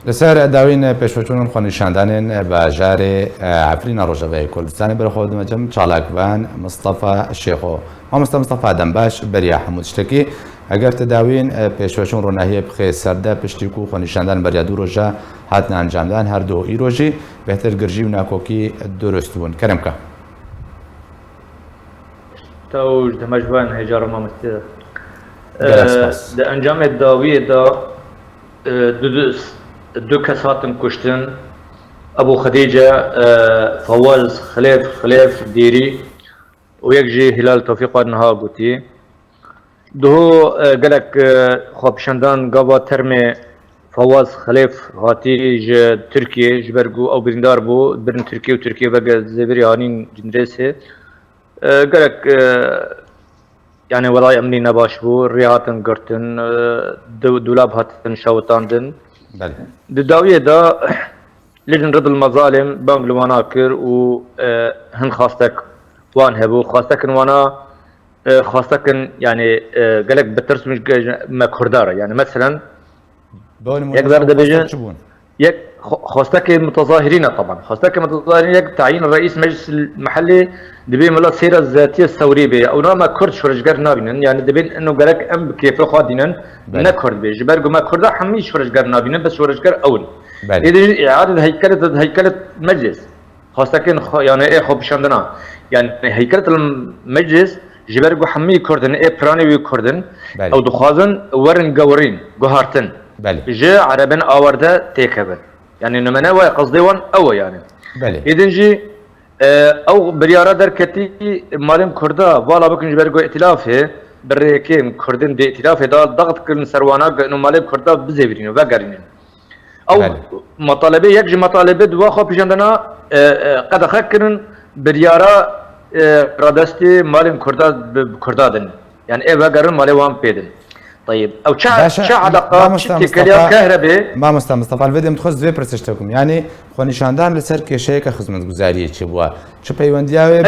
لسر داوین پیشوچون خونیشاندن باجار عفرین روجاوی کردستان برخورد مجمع چالاکوان مصطفى شیخو و مصطفى دنباش بریا حمود شتکی اگر تداوین پیشوچون روناهی بخی سرده پشتیکو خونیشاندن بریا دو روجا هاتن انجام دان هر دو ایروجی بهتر گرجی و ناکوکی درستون کرم که توج دمجوان هجار ما مستير ده انجام الداوية دا دو كساتن كشتن ابو خديجة فواز خليف ديري ويكجي هلال توفيق انها قوتي دو قالك خوابشندان قابا ترمي فواز خليف هاتي ج تركيا جبرقو او برندار بو برن تركيا وتركيا بقى زبري هانين جندرسي قالك يعني ولاي امني نباش بو ريهاتن قرتن دولاب هاتن شاوتاندن بله الداوية دا لجن رد المظالم بانجلواناكر و هن خاصتك وان هبو خاصتك وانا خاصتك يعني قالك بترسم ما كردارة يعني مثلا يقدر دبيجن يك خاصتك المتظاهرين طبعا خاصتك المتظاهرين يك تعيين الرئيس مجلس المحلي دبي ملا السيره الذاتيه الثوريه بي او ما كرد شورجر نابين يعني دبين انه قالك ام كيف خادينا نكرد بي جبرقو ما كرد حمي شورجر نابين بس شورجر اول اذا اعاده هيكله المجلس خاصتك يعني ايه خب شندنا يعني هيكله المجلس جبرقو حمي كردن ايه براني وكردن او دخازن ورن قورين قهارتن جا عربن آورده تيكبن يعني نمنا ويا قصدي وان أو يعني إذن جي أو بريارة دركتي مالهم كردا والا بكن جبرقو ائتلافه بريكين كردن دي ائتلافه دا ضغط كن سروانا إنه مالهم كردا بزيبرينو وقارينين أو مطالبة يكجي مطالبة دواخو بيجندنا قد أخكرن بريارة رادستي مالهم كردا دن يعني إيه وقارن مالهم وان بيدن طيب او چه علاقه تكليا كهرباء ما مصطفى الفيديو متخصص في برسشتكم يعني خونیشاندان لسر کشیک خدمتگزاری چی بوا چه پیوندیاوی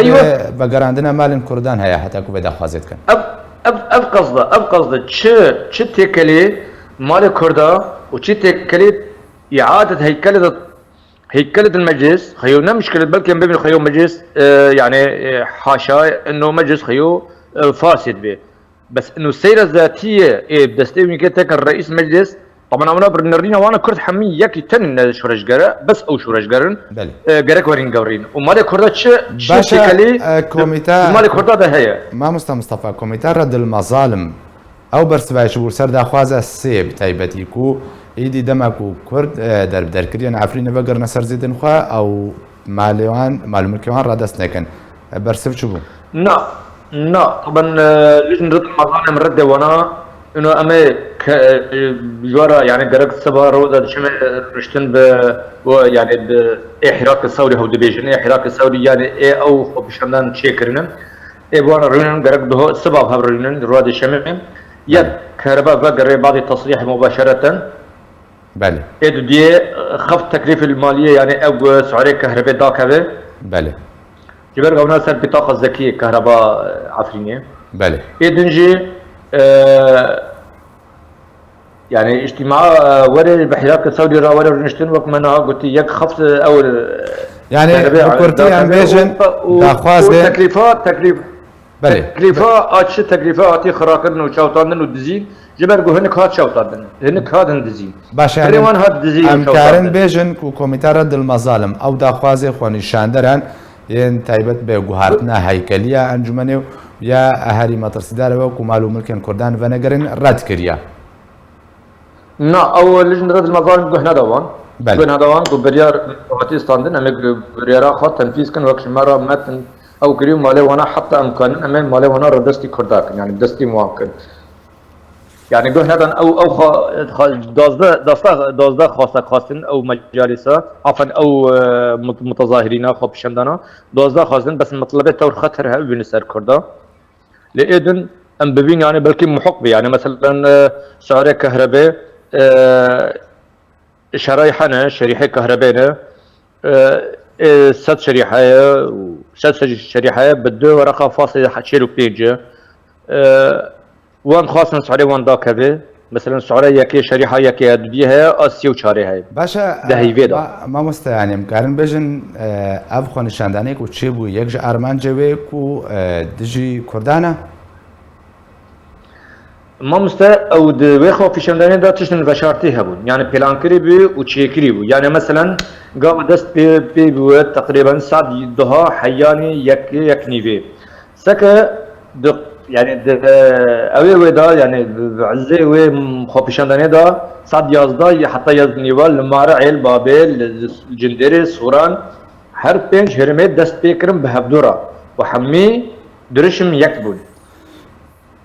به گراندنا مال کردان هيا حتى کو بدا خوازت کن اب قصده چه تكلي مال كردا و چه تكلي اعاده هيكله المجلس خيونا مشكله بلكي بين خيو مجلس يعني حاشا انه مجلس خيو فاسد به بس انه السيره الذاتيه بدستيوي كتك الرئيس مجلس طبعا انا برنرينا وانا كرت حمي ياكي تن شورجره بس او شورجرن جرك ورين قورين ومالي كردتش باشا كوميتا مالي كردة هي ما مصطفى كوميتا رد المظالم او برسباش بور سر داخواز السيب تايبتيكو ايدي دمكو كرد درب دركريان عفرين بقرنا سر زيدن خوا او مالوان مالملكوان رادس نكن برسب شبو لا طبعا لجن رد المظالم رد وانا انه اما جوارا يعني قرق السبا روزا شمع رشتن يعني باحراك الثوري هو دبيجن احراك الثوري يعني ايه او بشمدان شيكرنا ايه بوانا رينن قرق ده السبب هب رينن رواد الشمع يد كهرباء بقري بعض التصريح مباشرة بله ايه دي خفض تكليف المالية يعني او سعري كهرباء داكبه بله جبر قونا سر بطاقة ذكية كهرباء عفرينية بله إذن يعني اجتماع وري بحراك السعودي را وري نشتن وقت منها قلت يك خفض أول يعني بكرتي عم بيجن داخواز تكليفات تكليفات خراكن وشوطاندن ودزين جبر قو هنك هات شوطاندن هنك هات هندزين باش يعني هات دزين ام كارن بيجن كوميتا رد المظالم او داخواز خونیشاندران ين تايبت بجوهرتنا هيكلية أنجمنه يا أهالي مترسدار وكو معلوم ملكن كردان فنجرن رد كريا. نا أول لجنة رد المظالم جهنا دوان. جهنا دوان كبريار وقتي ستاندن أمي بريارا خط تنفيذ كان وقت مرة متن أو كريم ماله وانا حتى أمكان أمي ماله وانا ردستي كرداك يعني بدستي مواكب. يعني جهنا دان أو دازده خاصن أو مجالسة عفوا أو متظاهرين خب شندنا دازده خاصن بس مطلبه تور خطر هل بنسر كردا لإذن أم ببين يعني بلكي محق بي يعني مثلا سعر كهرباء شريحة كهرباء ست شريحة بدو ورقة فاصلة شيلو بيجي وان خاصن سعري وان داكبه مثلا سعره یکی شریحه یکی دوی هیا آسیو چاره هیا باشا ده هیوی دا ما مستعاني مكارن بجن اف خو نشانداني کو چی بو یک جا ارمان جوی کو دجی کردانه ما مستا او دوی خو پیشندانی دا تشن بشارتی هبون يعني بلان کری بی و چیکری بو يعني مثلا قام دست بی بو تقريبا ساعت دها حياني یک نيفي سكه يعني اوي ودا يعني بعزي وي خو دا صاد يازدا حتى يزنيوال لمارعيل بابل الجندري سوران هر بينج هرميت دست بيكرم بهبدورا وحمي درشم يكبون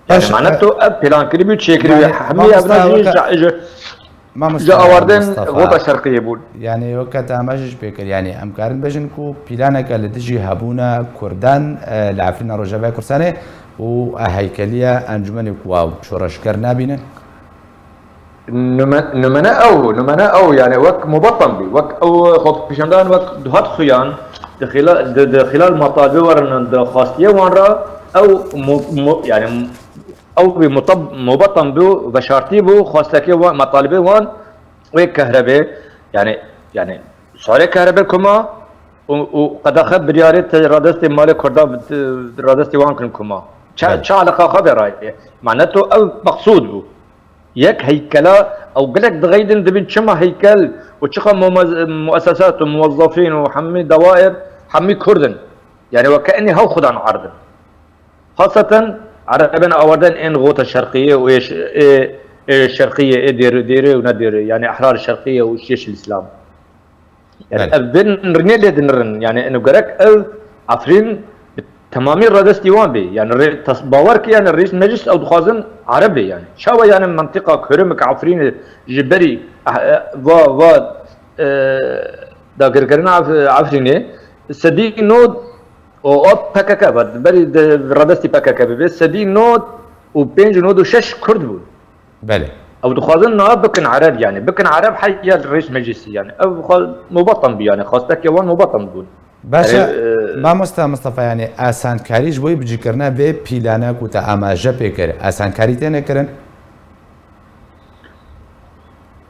يعني معناته بلان كريبي تشيكري حمي ابنا ما جا اوردن غوطه شرقيه بول يعني وقت اماجش بكر يعني امكارن بجن کو بلانك لدجي هابونا كردان لعفرين رجبه كرسانه و هيكليه انجمن واو شورشكر نابين نمنا او يعني وك مبطن بي وك او خط بيشندان وك دهات خيان خلال مطالبه ورن خاصيه وانرا او يعني او مبطن بو بشارتي بو خاصلكي مطالبه وان وكهرباء يعني صار كهرباء كما وقد اخذ بريارة رادست مال كردا رادست وان كما شا علاقه خبر معناته او مقصود بو يك هيكلا او قلك دغيدن دبن شما هيكل وشخا مؤسسات وموظفين وحمي دوائر حمي كردن يعني وكاني هو خد عن عرض خاصه عربنا اوردن ان غوطه الشرقيه وايش الشرقيه ديري وندير يعني احرار الشرقيه والجيش الاسلام يعني ابن رنيل نرن يعني انه قرك او عفرين تمامي رادس ديوان بي يعني باورك يعني الرئيس مجلس او دخازن عربي يعني شاوى يعني منطقه كرمك عفرين جبري و دا كركرنا عفريني سدي نود او بكاكا بري رادستي بكاكا بي سدي نود وبينج نود وشش كرد بول بله او دخازن ناب بكن عرب يعني بكن عرب حي الرئيس مجلسي يعني او مبطن بي يعني خاصة كيوان مبطن بول باشا ما مصطفى يعني آسان كاريش بوي بجي كرنا بي بيلانا كوتا اماجه بكر آسان كاري تينا كرن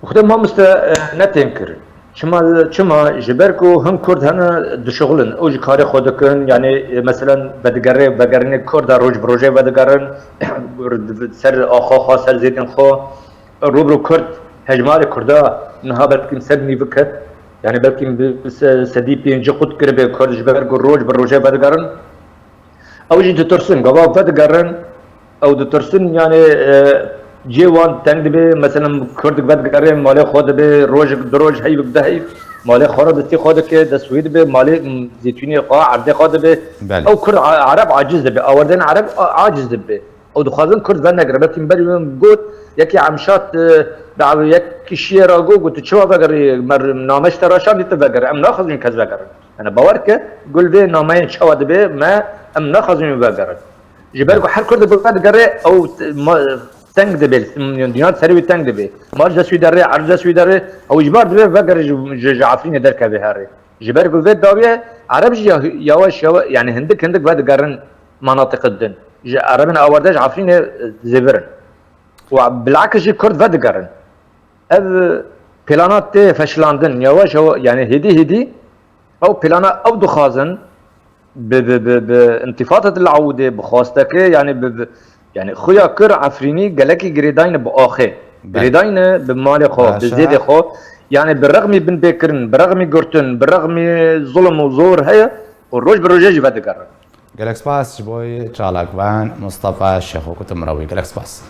وخدم ما نتنكر شما جبركو هم كرد هنا دشغلن او جي كاري خودكن يعني مثلا بدقرن كرد روج بروجي بدقرن سر اخو سر زيدن خو روبرو كرد هجمال كردا نها بلكن سدني بكت يعني بلكن سدي بينجي قد كربي كرد جبركو روج بروجي بدقرن او جي تترسن قبا بدقرن او تترسن يعني جيوان تنگ به مثلا کرد بدگره مال خود به روج دروج هی بده مال خورد دستی خود که دسوید به مال زيتوني قا عرض خود به او کرد عرب عاجز به اوردن عرب عاجز به او دخازن کرد و نگره بلکن بری من گوت یکی عمشات دعو یک شیر اگو گوت چوا بگری نامش تراشان دیت بگره ام ناخذین کز بگره انا باور که گل به نامه چوا به ما ام ناخذین بگره جبرگو هر کرد بدگره او تنگ دبل دينار سريع تنگ دبل مارج دسوي دري عرض دسوي دري او اجبار دبل فقر جعفرين دركه بهاري جبر قلت داويه عرب يواش يعني هندك بعد قرن مناطق الدن عربنا اورداج عفرين زبرن وبالعكس كرد بعد قرن اذ بلانات فشلاندن يواش يعني هدي او بلانات او دخازن بانتفاضه العوده بخواستك يعني خويا كر عفريني قالكي جريداين باخي جريداين بمال خو بزيد خو يعني بالرغم بن بكرن بالرغم قرتن بالرغم ظلم وزور هي والروج بروجاج بدقر جالكس باس بوي تشالاك بان مصطفى الشيخ وكتم مروي جالكس باس